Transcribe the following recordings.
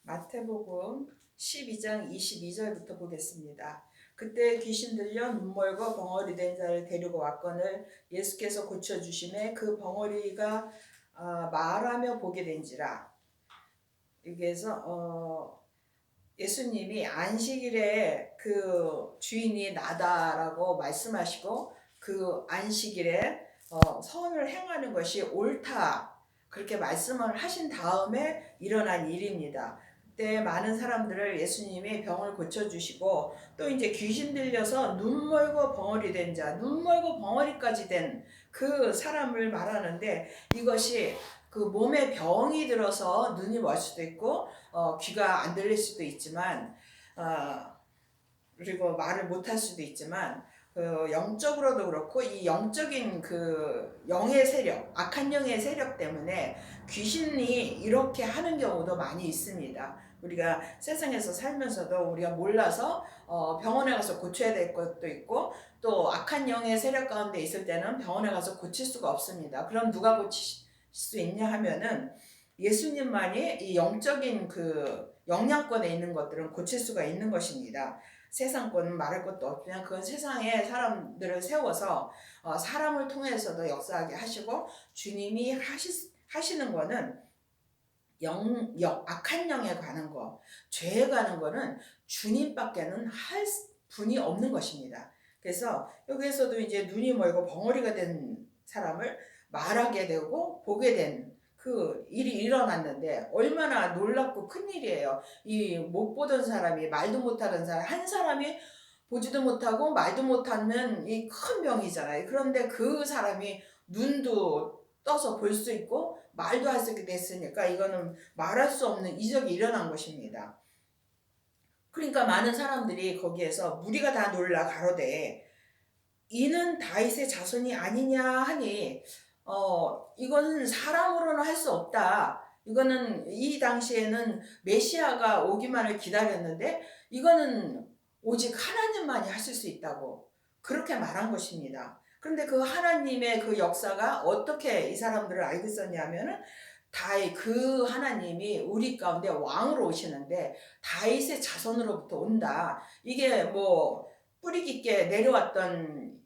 마태복음 12장 22절부터 보겠습니다. 그때 귀신 들려 눈멀고 벙어리 된 자를 데리고 왔거늘 예수께서 고쳐주심에 그 벙어리가 말하며 보게 된지라. 여기에서 예수님이 안식일에 그 주인이 나다라고 말씀하시고 그 안식일에 선을 행하는 것이 옳다 그렇게 말씀을 하신 다음에 일어난 일입니다. 그때 많은 사람들을 예수님이 병을 고쳐주시고 또 이제 귀신 들려서 눈 멀고 벙어리 된 자, 눈 멀고 벙어리까지 된 그 사람을 말하는데 이것이 그 몸에 병이 들어서 눈이 멀 수도 있고 귀가 안 들릴 수도 있지만 그리고 말을 못할 수도 있지만 영적으로도 그렇고 이 영적인 그 영의 세력, 악한 영의 세력 때문에 귀신이 이렇게 하는 경우도 많이 있습니다. 우리가 세상에서 살면서도 우리가 몰라서 병원에 가서 고쳐야 될 것도 있고 또 악한 영의 세력 가운데 있을 때는 병원에 가서 고칠 수가 없습니다. 그럼 누가 고칠 수 있냐 하면은 예수님만이 이 영적인 그 영향권에 있는 것들은 고칠 수가 있는 것입니다. 세상권은 말할 것도 없지만 그건 세상에 사람들을 세워서 사람을 통해서도 역사하게 하시고 주님이 하시는 거는 악한 영에 관한 거, 죄에 관한 거는 주님밖에는 할 분이 없는 것입니다. 그래서 여기에서도 이제 눈이 멀고 벙어리가 된 사람을 말하게 되고 보게 된 그 일이 일어났는데 얼마나 놀랍고 큰 일이에요. 이 못 보던 사람이 말도 못하던 사람 한 사람이 보지도 못하고 말도 못하는 이 큰 병이잖아요. 그런데 그 사람이 눈도 떠서 볼 수 있고 말도 할 수 있게 됐으니까 이거는 말할 수 없는 이적이 일어난 것입니다. 그러니까 많은 사람들이 거기에서 무리가 다 놀라 가로되 이는 다윗의 자손이 아니냐 하니 이거는 사람으로는 할 수 없다. 이거는 이 당시에는 메시아가 오기만을 기다렸는데 이거는 오직 하나님만이 하실 수 있다고 그렇게 말한 것입니다. 그런데 그 하나님의 그 역사가 어떻게 이 사람들을 알고 있었냐면은 다윗 그 하나님이 우리 가운데 왕으로 오시는데 다윗의 자손으로부터 온다. 이게 뭐 뿌리 깊게 내려왔던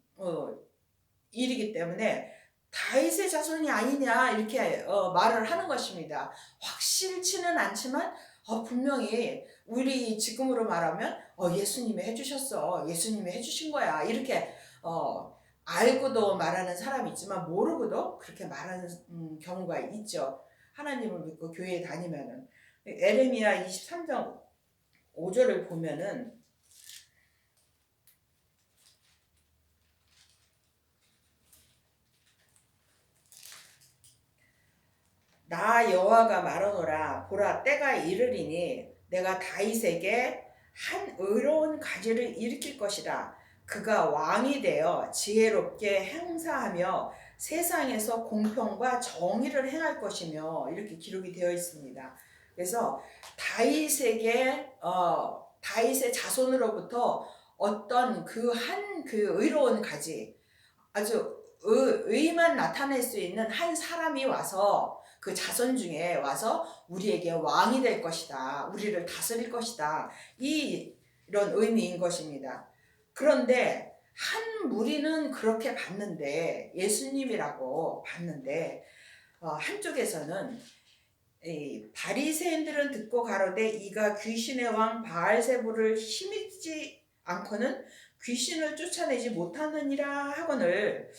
일이기 때문에 다윗의 자손이 아니냐 이렇게 말을 하는 것입니다. 확실치는 않지만 분명히 우리 지금으로 말하면 예수님이 해주셨어, 예수님이 해주신 거야 이렇게 알고도 말하는 사람이 있지만 모르고도 그렇게 말하는 경우가 있죠. 하나님을 믿고 교회에 다니면은 에레미야 23장 5절을 보면은 나 여호와가 말하노라 보라 때가 이르리니 내가 다윗에게 한 의로운 가지를 일으킬 것이라 그가 왕이 되어 지혜롭게 행사하며 세상에서 공평과 정의를 행할 것이며 이렇게 기록이 되어 있습니다. 그래서 다윗에게 다윗의 자손으로부터 어떤 그 의로운 가지 아주 의만 나타낼 수 있는 한 사람이 와서 그 자손 중에 와서 우리에게 왕이 될 것이다. 우리를 다스릴 것이다. 이런 의미인 것입니다. 그런데 한 무리는 그렇게 봤는데 예수님이라고 봤는데 한쪽에서는 바리새인들은 듣고 가로되 이가 귀신의 왕 바알세불을 힘입지 않고는 귀신을 쫓아내지 못하느니라 하거늘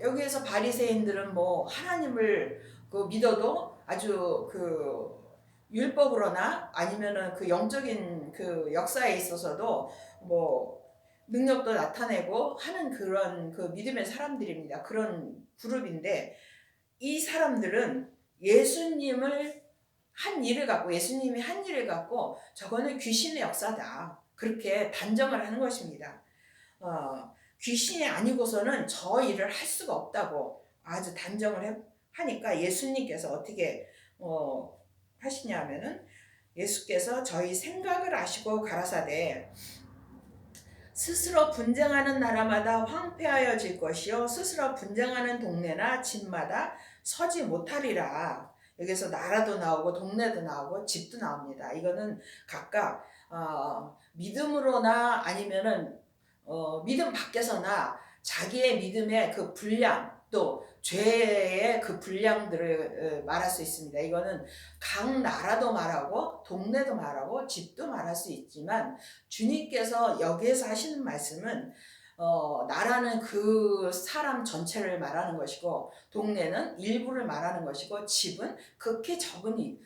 여기에서 바리새인들은 뭐 하나님을 믿어도 아주 그 율법으로나 아니면은 그 영적인 그 역사에 있어서도 뭐 능력도 나타내고 하는 그런 그 믿음의 사람들입니다. 그런 그룹인데 이 사람들은 예수님이 한 일을 갖고 저거는 귀신의 역사다. 그렇게 단정을 하는 것입니다. 귀신이 아니고서는 저 일을 할 수가 없다고 아주 단정을 하니까 예수님께서 어떻게 하시냐면은 예수께서 저희 생각을 아시고 가라사대 스스로 분쟁하는 나라마다 황폐하여질 것이요 스스로 분쟁하는 동네나 집마다 서지 못하리라. 여기서 나라도 나오고 동네도 나오고 집도 나옵니다. 이거는 각각 믿음으로나 아니면은 믿음 밖에서나 자기의 믿음의 그 분량 또 죄의 그 분량들을 말할 수 있습니다. 이거는 각 나라도 말하고 동네도 말하고 집도 말할 수 있지만 주님께서 여기에서 하시는 말씀은 나라는 그 사람 전체를 말하는 것이고 동네는 일부를 말하는 것이고 집은 극히 적은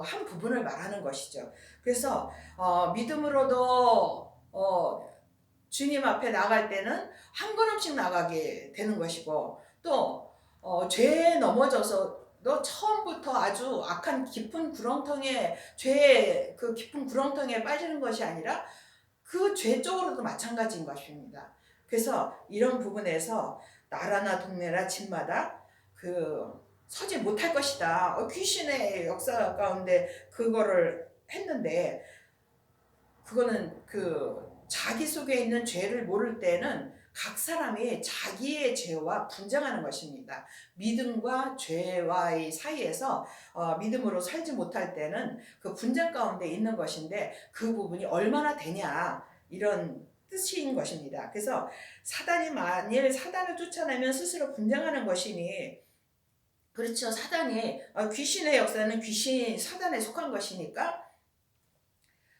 한 부분을 말하는 것이죠. 그래서 믿음으로도 주님 앞에 나갈 때는 한 걸음씩 나가게 되는 것이고 또 죄에 넘어져서도 처음부터 아주 악한 깊은 구렁텅이에 죄의 그 깊은 구렁텅이에 빠지는 것이 아니라 그 죄 쪽으로도 마찬가지인 것입니다. 그래서 이런 부분에서 나라나 동네나 집마다 서지 못할 것이다. 귀신의 역사 가운데 그거를 했는데 그거는 자기 속에 있는 죄를 모를 때는 각 사람이 자기의 죄와 분쟁하는 것입니다. 믿음과 죄와의 사이에서 믿음으로 살지 못할 때는 그 분쟁 가운데 있는 것인데 그 부분이 얼마나 되냐 이런 뜻인 것입니다. 그래서 사단이 만일 사단을 쫓아내면 스스로 분쟁하는 것이니 그렇죠. 사단이 귀신의 역사는 사단에 속한 것이니까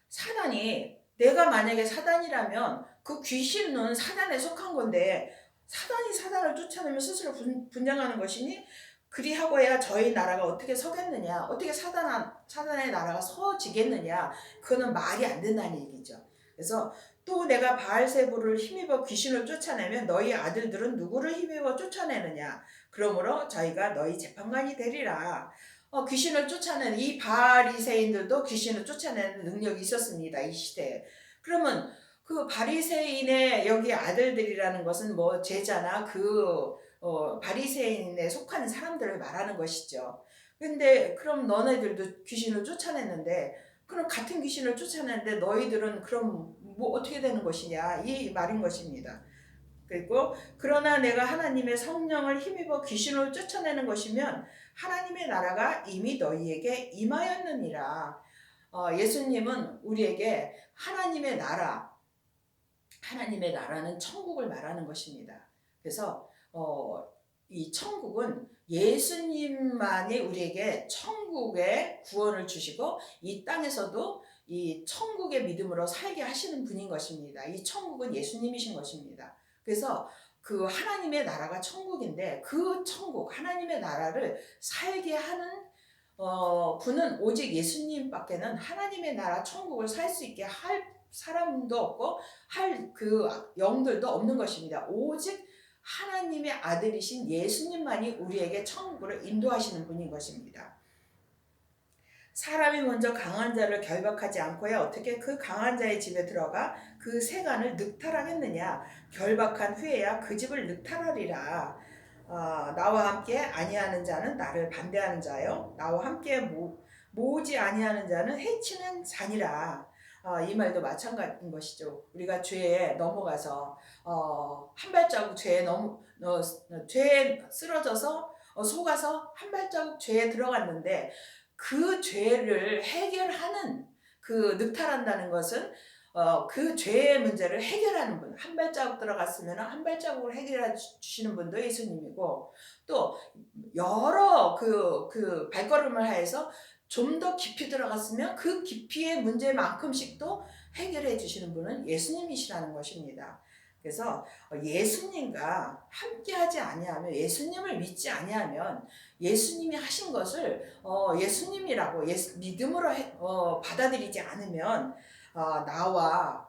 사단이 내가 만약에 사단이라면 그 귀신은 사단에 속한 건데 사단이 사단을 쫓아내면 스스로 분쟁하는 것이니 그리하고야 저희 나라가 어떻게 서겠느냐 어떻게 사단의 나라가 서지겠느냐 그거는 말이 안 된다는 얘기죠. 그래서 또 내가 바알세불을 힘입어 귀신을 쫓아내면 너희 아들들은 누구를 힘입어 쫓아내느냐 그러므로 저희가 너희 재판관이 되리라. 귀신을 쫓아내는 이 바리새인들도 귀신을 쫓아내는 능력이 있었습니다. 이 시대에. 그러면 그 바리새인의 여기 아들들이라는 것은 뭐 제자나 바리새인에 속한 사람들을 말하는 것이죠. 근데 그럼 너네들도 귀신을 쫓아냈는데 그럼 같은 귀신을 쫓아냈는데 너희들은 그럼 뭐 어떻게 되는 것이냐 이 말인 것입니다. 그리고 그러나 내가 하나님의 성령을 힘입어 귀신을 쫓아내는 것이면 하나님의 나라가 이미 너희에게 임하였느니라. 예수님은 우리에게 하나님의 나라는 천국을 말하는 것입니다. 그래서 이 천국은 예수님만이 우리에게 천국의 구원을 주시고 이 땅에서도 이 천국의 믿음으로 살게 하시는 분인 것입니다. 이 천국은 예수님이신 것입니다. 그래서 그 하나님의 나라가 천국인데 그 천국 하나님의 나라를 살게 하는 분은 오직 예수님밖에는 하나님의 나라 천국을 살 수 있게 할 사람도 없고 할 그 영들도 없는 것입니다. 오직 하나님의 아들이신 예수님만이 우리에게 천국을 인도하시는 분인 것입니다. 사람이 먼저 강한 자를 결박하지 않고야 어떻게 그 강한 자의 집에 들어가 그 세간을 늑탈하겠느냐. 결박한 후에야 그 집을 늑탈하리라. 나와 함께 아니하는 자는 나를 반대하는 자요 나와 함께 모으지 아니하는 자는 해치는 자니라. 이 말도 마찬가지인 것이죠. 우리가 죄에 넘어가서 한 발자국 죄에 쓰러져서 속아서 한 발자국 죄에 들어갔는데 그 죄를 해결하는 늑탈한다는 것은 그 죄의 문제를 해결하는 분, 한 발자국 들어갔으면 한 발자국을 해결해 주시는 분도 예수님이고 또 여러 발걸음을 하여서 좀 더 깊이 들어갔으면 그 깊이의 문제만큼씩도 해결해 주시는 분은 예수님이시라는 것입니다. 그래서 예수님과 함께하지 아니하면 예수님을 믿지 아니하면 예수님이 하신 것을 예수님이라고 믿음으로 받아들이지 않으면 나와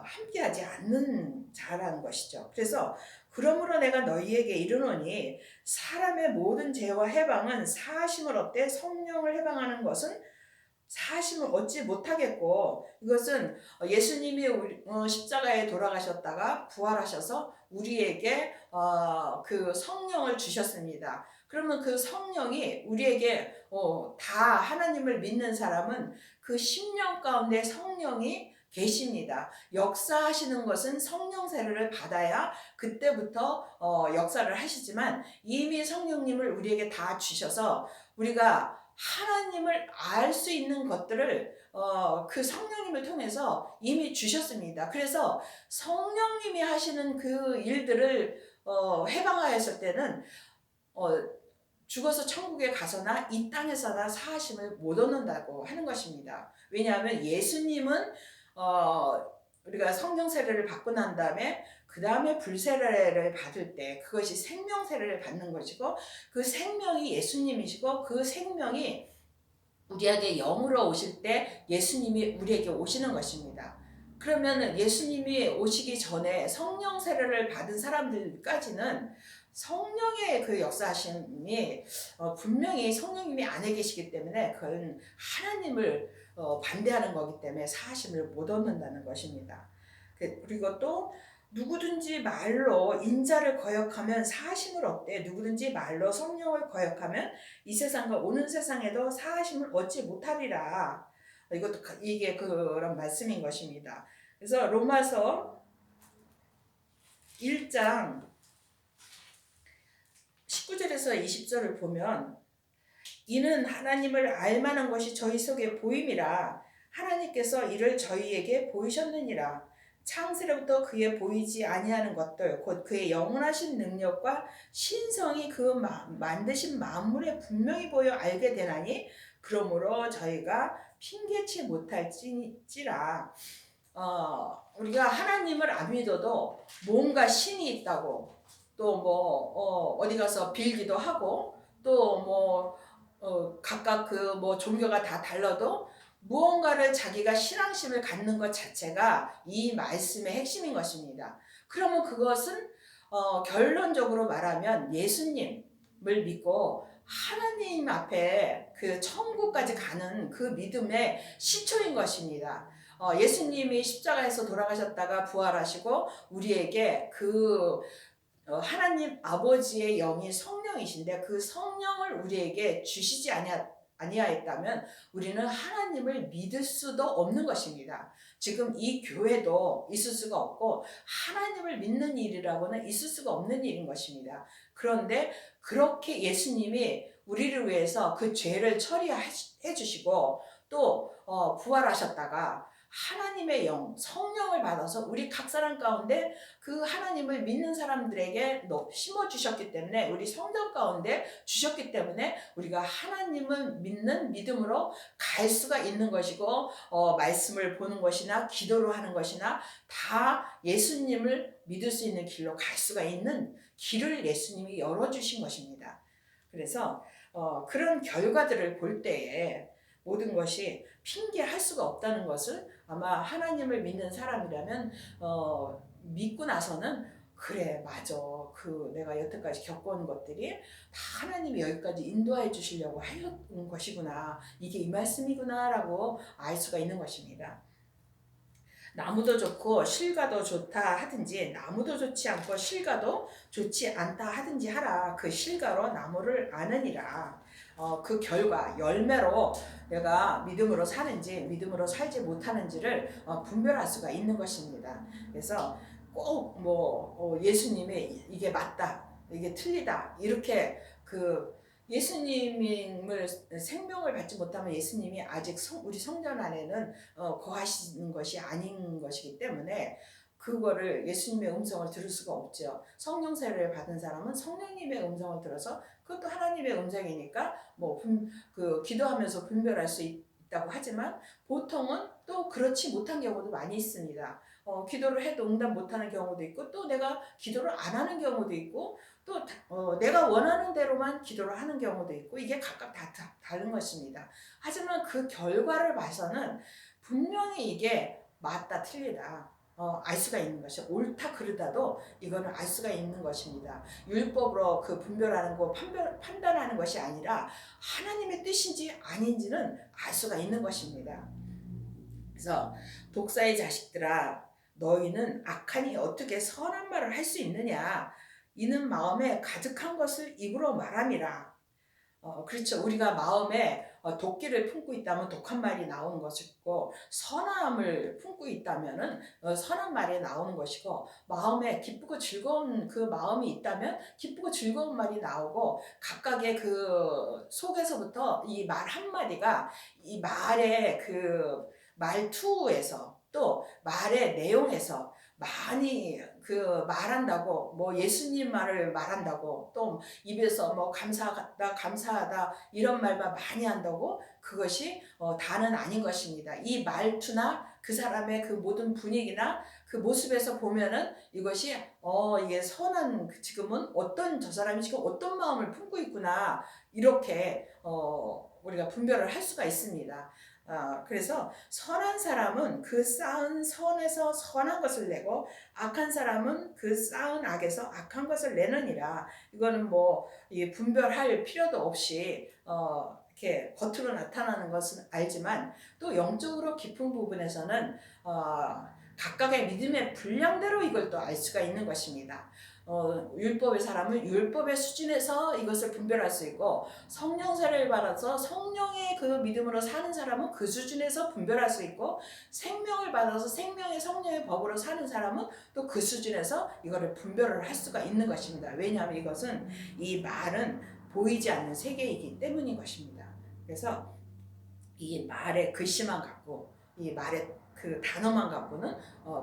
함께하지 않는 자라는 것이죠. 그래서 그러므로 내가 너희에게 이르노니 사람의 모든 죄와 해방은 사하심을 얻되 성령을 해방하는 것은 사하심을 얻지 못하겠고 이것은 예수님이 십자가에 돌아가셨다가 부활하셔서 우리에게 그 성령을 주셨습니다. 그러면 그 성령이 우리에게 다 하나님을 믿는 사람은 그 심령 가운데 성령이 계십니다. 역사하시는 것은 성령 세례를 받아야 그때부터 역사를 하시지만 이미 성령님을 우리에게 다 주셔서 우리가 하나님을 알 수 있는 것들을 그 성령님을 통해서 이미 주셨습니다. 그래서 성령님이 하시는 그 일들을 해방하였을 때는 어, 죽어서 천국에 가서나 이 땅에서나 사하심을 못 얻는다고 하는 것입니다. 왜냐하면 예수님은 우리가 성령 세례를 받고 난 다음에 그 다음에 불세례를 받을 때 그것이 생명 세례를 받는 것이고, 그 생명이 예수님이시고, 그 생명이 우리에게 영으로 오실 때 예수님이 우리에게 오시는 것입니다. 그러면 예수님이 오시기 전에 성령 세례를 받은 사람들까지는 성령의 그 역사하심이 분명히 성령님이 안에 계시기 때문에 그건 하나님을 반대하는 거기 때문에 사하심을 못 얻는다는 것입니다. 그리고 또 누구든지 말로 인자를 거역하면 사하심을 얻되 누구든지 말로 성령을 거역하면 이 세상과 오는 세상에도 사하심을 얻지 못하리라. 이것도 이게 그런 말씀인 것입니다. 그래서 로마서 1장 19절에서 20절을 보면, 이는 하나님을 알만한 것이 저희 속에 보임이라 하나님께서 이를 저희에게 보이셨느니라. 창세로부터 그의 보이지 아니하는 것들 곧 그의 영원하신 능력과 신성이 그 만드신 만물에 분명히 보여 알게 되나니 그러므로 저희가 핑계치 못할지라. 우리가 하나님을 안 믿어도 뭔가 신이 있다고, 또 어디 가서 빌기도 하고, 또 각각 그 종교가 다 달라도 무언가를 자기가 신앙심을 갖는 것 자체가 이 말씀의 핵심인 것입니다. 그러면 그것은 결론적으로 말하면 예수님을 믿고 하나님 앞에 그 천국까지 가는 그 믿음의 시초인 것입니다. 예수님이 십자가에서 돌아가셨다가 부활하시고 우리에게 그 하나님 아버지의 영이 성령이신데 그 성령을 우리에게 주시지 아니하였다면 우리는 하나님을 믿을 수도 없는 것입니다. 지금 이 교회도 있을 수가 없고 하나님을 믿는 일이라고는 있을 수가 없는 일인 것입니다. 그런데 그렇게 예수님이 우리를 위해서 그 죄를 처리해 주시고 또 부활하셨다가 하나님의 영, 성령을 받아서 우리 각 사람 가운데 그 하나님을 믿는 사람들에게 심어주셨기 때문에, 우리 성전 가운데 주셨기 때문에 우리가 하나님을 믿는 믿음으로 갈 수가 있는 것이고, 말씀을 보는 것이나 기도를 하는 것이나 다 예수님을 믿을 수 있는 길로 갈 수가 있는 길을 예수님이 열어주신 것입니다. 그래서 그런 결과들을 볼 때에 모든 것이 핑계할 수가 없다는 것을 아마 하나님을 믿는 사람이라면 믿고 나서는 그래 맞아, 그 내가 여태까지 겪어온 것들이 다 하나님이 여기까지 인도해 주시려고 하는 것이구나, 이게 이 말씀이구나 라고 알 수가 있는 것입니다. 나무도 좋고 실과도 좋다 하든지 나무도 좋지 않고 실과도 좋지 않다 하든지 하라. 그 실과로 나무를 아느니라. 그 결과 열매로 내가 믿음으로 사는지 믿음으로 살지 못하는지를 분별할 수가 있는 것입니다. 그래서 꼭 예수님이 이게 맞다, 이게 틀리다 이렇게 예수님을 생명을 받지 못하면 예수님이 아직 우리 성전 안에는 거하시는 것이 아닌 것이기 때문에 그거를 예수님의 음성을 들을 수가 없죠. 성령 세례를 받은 사람은 성령님의 음성을 들어서 그것도 하나님의 음성이니까 기도하면서 분별할 수 있다고 하지만 보통은 또 그렇지 못한 경우도 많이 있습니다. 기도를 해도 응답 못하는 경우도 있고, 또 내가 기도를 안 하는 경우도 있고, 또 내가 원하는 대로만 기도를 하는 경우도 있고, 이게 각각 다 다른 것입니다. 하지만 그 결과를 봐서는 분명히 이게 맞다 틀리다 알 수가 있는 것이죠. 옳다 그르다도 이거는 알 수가 있는 것입니다. 율법으로 그 분별하는 거 판단하는 것이 아니라 하나님의 뜻인지 아닌지는 알 수가 있는 것입니다. 그래서 독사의 자식들아, 너희는 악하니 어떻게 선한 말을 할 수 있느냐? 이는 마음에 가득한 것을 입으로 말함이라. 그렇죠. 우리가 마음에 도끼를 품고 있다면 독한 말이 나오는 것이고, 선함을 품고 있다면은 선한 말이 나오는 것이고, 마음에 기쁘고 즐거운 그 마음이 있다면 기쁘고 즐거운 말이 나오고, 각각의 그 속에서부터 이 말 한마디가 이 말의 그 말투에서 또 말의 내용에서 많이 그 말한다고, 뭐 예수님 말을 말한다고, 또 입에서 뭐 감사하다 이런 말만 많이 한다고 그것이 다는 아닌 것입니다. 이 말투나 그 사람의 그 모든 분위기나 그 모습에서 보면은 이것이 이게 선한, 지금은 어떤, 저 사람이 지금 어떤 마음을 품고 있구나, 이렇게 우리가 분별을 할 수가 있습니다. 그래서 선한 사람은 그 쌓은 선에서 선한 것을 내고, 악한 사람은 그 쌓은 악에서 악한 것을 내느니라. 이거는 뭐 분별할 필요도 없이 이렇게 겉으로 나타나는 것은 알지만, 또 영적으로 깊은 부분에서는 각각의 믿음의 분량대로 이걸 또 알 수가 있는 것입니다. 율법의 사람은 율법의 수준에서 이것을 분별할 수 있고, 성령세를 받아서 성령의 그 믿음으로 사는 사람은 그 수준에서 분별할 수 있고, 생명을 받아서 생명의 성령의 법으로 사는 사람은 또 그 수준에서 이거를 분별을 할 수가 있는 것입니다. 왜냐하면 이것은, 이 말은 보이지 않는 세계이기 때문인 것입니다. 그래서 이 말의 글씨만 갖고, 이 말의 그 단어만 갖고는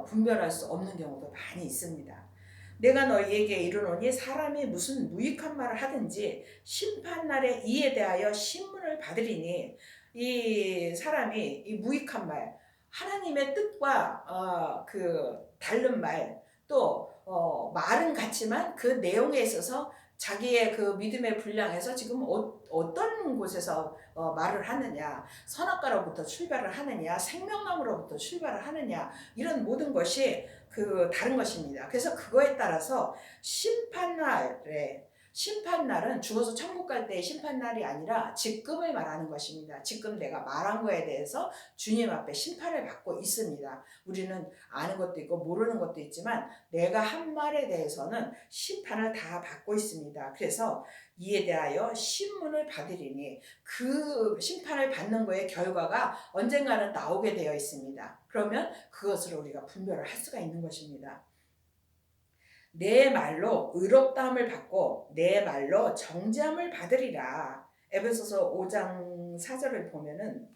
분별할 수 없는 경우도 많이 있습니다. 내가 너희에게 이르노니 사람이 무슨 무익한 말을 하든지 심판날에 이에 대하여 신문을 받으리니, 이 사람이 이 무익한 말, 하나님의 뜻과 그 다른 말, 또 말은 같지만 그 내용에 있어서 자기의 그 믿음의 분량에서 지금 어떤 곳에서 말을 하느냐, 선악과로부터 출발을 하느냐, 생명나무로부터 출발을 하느냐, 이런 모든 것이 그 다른 것입니다. 그래서 그거에 따라서 심판날은 죽어서 천국 갈 때의 심판날이 아니라 지금을 말하는 것입니다. 지금 내가 말한 거에 대해서 주님 앞에 심판을 받고 있습니다. 우리는 아는 것도 있고 모르는 것도 있지만 내가 한 말에 대해서는 심판을 다 받고 있습니다. 그래서 이에 대하여 신문을 받으리니, 그 심판을 받는 거의 결과가 언젠가는 나오게 되어 있습니다. 그러면 그것을 우리가 분별을 할 수가 있는 것입니다. 내 말로 의롭다함을 받고 내 말로 정죄함을 받으리라. 에베소서 5장 4절을 보면은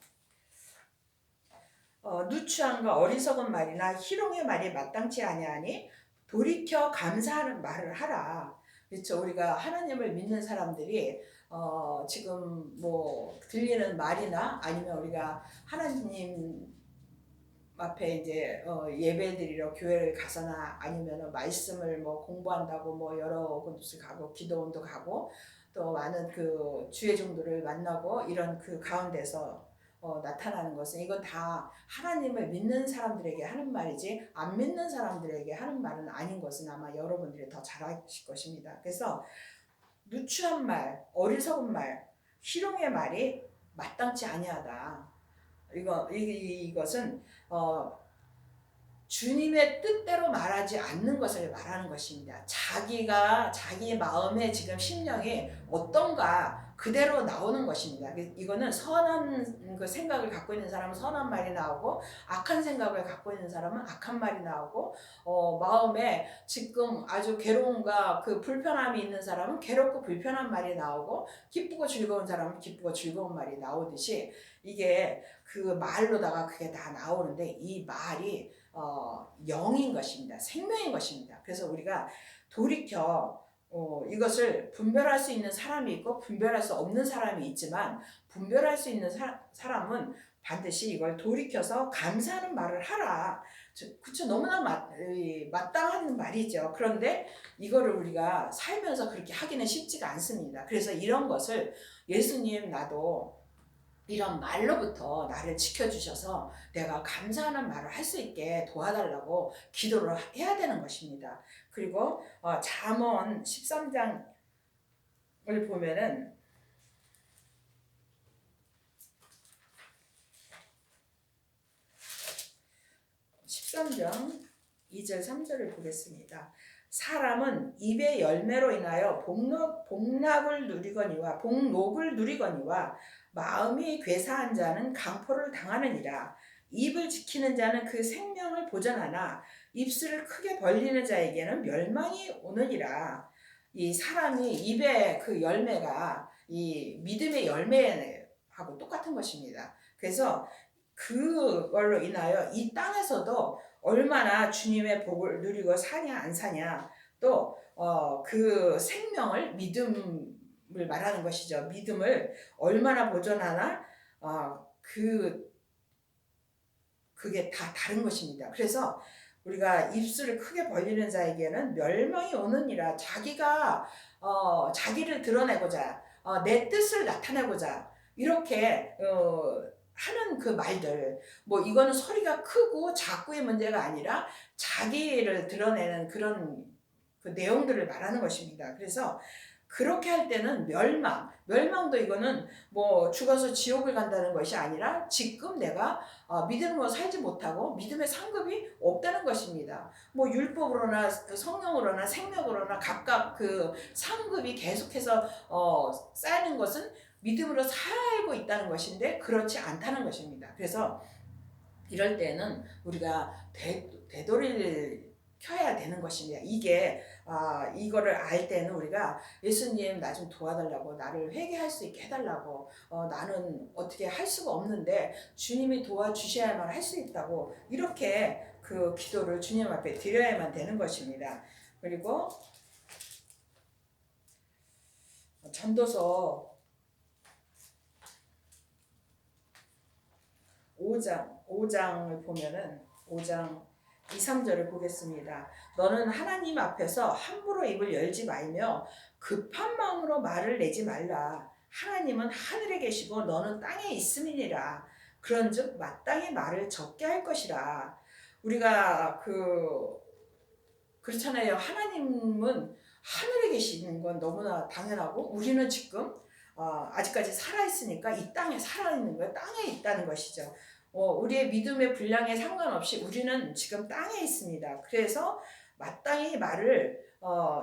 누추함과 어리석은 말이나 희롱의 말이 마땅치 아니하니 돌이켜 감사하는 말을 하라. 그렇죠. 우리가 하나님을 믿는 사람들이 지금 뭐 들리는 말이나, 아니면 우리가 하나님 앞에 이제 예배드리러 교회를 가서나, 아니면 말씀을 뭐 공부한다고 뭐 여러 곳을 가고 기도원도 가고 또 많은 그 주의 종들을 만나고, 이런 그 가운데서 나타나는 것은, 이건 다 하나님을 믿는 사람들에게 하는 말이지 안 믿는 사람들에게 하는 말은 아닌 것은 아마 여러분들이 더 잘 아실 것입니다. 그래서 누추한 말, 어리석은 말, 희롱의 말이 마땅치 아니하다. 이것은 주님의 뜻대로 말하지 않는 것을 말하는 것입니다. 자기 마음의 지금 심령이 어떤가 그대로 나오는 것입니다. 이거는 선한 그 생각을 갖고 있는 사람은 선한 말이 나오고, 악한 생각을 갖고 있는 사람은 악한 말이 나오고, 마음에 지금 아주 괴로움과 그 불편함이 있는 사람은 괴롭고 불편한 말이 나오고, 기쁘고 즐거운 사람은 기쁘고 즐거운 말이 나오듯이, 이게 그 말로다가 그게 다 나오는데, 이 말이 영인 것입니다. 생명인 것입니다. 그래서 우리가 돌이켜 이것을 분별할 수 있는 사람이 있고 분별할 수 없는 사람이 있지만, 분별할 수 있는 사람은 반드시 이걸 돌이켜서 감사하는 말을 하라. 그쵸, 너무나 마땅한 말이죠. 그런데 이거를 우리가 살면서 그렇게 하기는 쉽지가 않습니다. 그래서 이런 것을 예수님, 나도 이런 말로부터 나를 지켜주셔서 내가 감사하는 말을 할 수 있게 도와달라고 기도를 해야 되는 것입니다. 그리고 잠언 13장을 보면은 13장 2절 3절을 보겠습니다. 사람은 입의 열매로 인하여 복록을 누리거니와 마음이 괴사한 자는 강포를 당하느니라. 입을 지키는 자는 그 생명을 보전하나 입술을 크게 벌리는 자에게는 멸망이 오느니라. 이 사람이 입의 그 열매가 이 믿음의 열매하고 똑같은 것입니다. 그래서 그걸로 인하여 이 땅에서도 얼마나 주님의 복을 누리고 사냐 안 사냐, 또 그 생명을, 믿음을 말하는 것이죠. 믿음을 얼마나 보존하나, 그게 다 다른 것입니다. 그래서 우리가 입술을 크게 벌리는 자에게는 멸망이 오느니라. 자기가 자기를 드러내고자, 내 뜻을 나타내고자 이렇게 하는 그 말들, 뭐 이거는 소리가 크고 작고의 문제가 아니라 자기를 드러내는 그런 그 내용들을 말하는 것입니다. 그래서 그렇게 할 때는 멸망도 이거는 뭐 죽어서 지옥을 간다는 것이 아니라 지금 내가 믿음으로 살지 못하고 믿음의 상급이 없다는 것입니다. 뭐 율법으로나 성령으로나 생명으로나 각각 그 상급이 계속해서 쌓이는 것은 믿음으로 살고 있다는 것인데 그렇지 않다는 것입니다. 그래서 이럴 때는 우리가 되돌릴 켜야 되는 것입니다. 이거를 알 때는 우리가 예수님 나 좀 도와달라고, 나를 회개할 수 있게 해달라고, 나는 어떻게 할 수가 없는데 주님이 도와주셔야만 할 수 있다고, 이렇게 그 기도를 주님 앞에 드려야만 되는 것입니다. 그리고 전도서 5장을 보면은 5장 2, 3절을 보겠습니다. 너는 하나님 앞에서 함부로 입을 열지 말며 급한 마음으로 말을 내지 말라. 하나님은 하늘에 계시고 너는 땅에 있음이니라. 그런즉 마땅히 말을 적게 할 것이라. 우리가 그렇잖아요. 하나님은 하늘에 계시는 건 너무나 당연하고, 우리는 지금 아직까지 살아있으니까 이 땅에 살아있는 거예요. 땅에 있다는 것이죠. 우리의 믿음의 분량에 상관없이 우리는 지금 땅에 있습니다. 그래서 마땅히 말을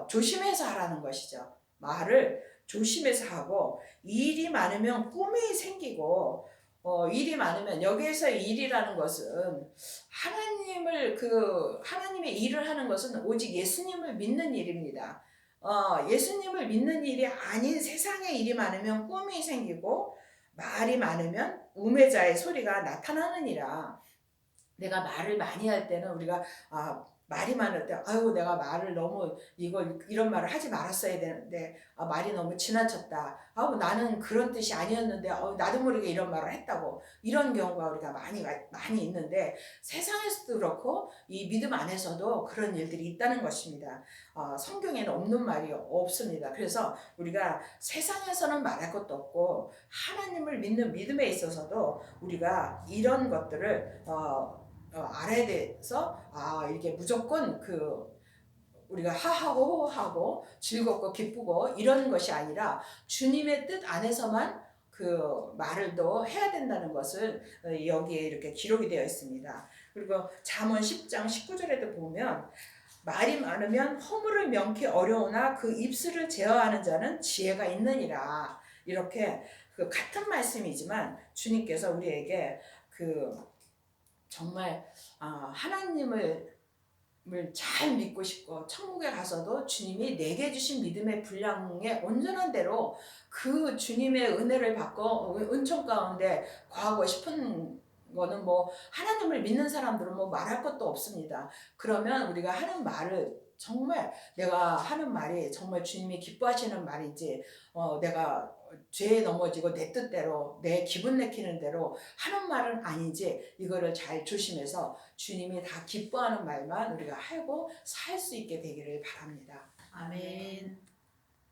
조심해서 하라는 것이죠. 말을 조심해서 하고, 일이 많으면 꿈이 생기고, 일이 많으면, 여기에서 일이라는 것은 하나님의 일을 하는 것은 오직 예수님을 믿는 일입니다. 예수님을 믿는 일이 아닌 세상의 일이 많으면 꿈이 생기고, 말이 많으면 우매자의 소리가 나타나느니라. 내가 말을 많이 할 때는 우리가 말이 많을 때 내가 말을 너무 이런 말을 하지 말았어야 되는데 말이 너무 지나쳤다. 나는 그런 뜻이 아니었는데 나도 모르게 이런 말을 했다고. 이런 경우가 우리가 많이 있는데, 세상에서도 그렇고 이 믿음 안에서도 그런 일들이 있다는 것입니다. 성경에는 없는 말이 없습니다. 그래서 우리가 세상에서는 말할 것도 없고 하나님을 믿는 믿음에 있어서도 우리가 이런 것들을 알아야 돼서 이게 무조건 우리가 하하고 호하고 즐겁고 기쁘고 이런 것이 아니라 주님의 뜻 안에서만 그 말을 또 해야 된다는 것을 여기에 이렇게 기록이 되어 있습니다. 그리고 잠언 10장 19절에도 보면 말이 많으면 허물을 명키 어려우나 그 입술을 제어하는 자는 지혜가 있느니라. 이렇게 그 같은 말씀이지만 주님께서 우리에게 정말 하나님을 잘 믿고 싶고 천국에 가서도 주님이 내게 주신 믿음의 분량에 온전한 대로 그 주님의 은혜를 받고 은총 가운데 거하고 싶은 거는 뭐 하나님을 믿는 사람들은 뭐 말할 것도 없습니다. 그러면 우리가 하는 말을 정말, 내가 하는 말이 정말 주님이 기뻐하시는 말이지, 내가 죄에 넘어지고 내 뜻대로 내 기분 내키는 대로 하는 말은 아니지, 이거를 잘 조심해서 주님이 다 기뻐하는 말만 우리가 하고 살 수 있게 되기를 바랍니다. 아멘.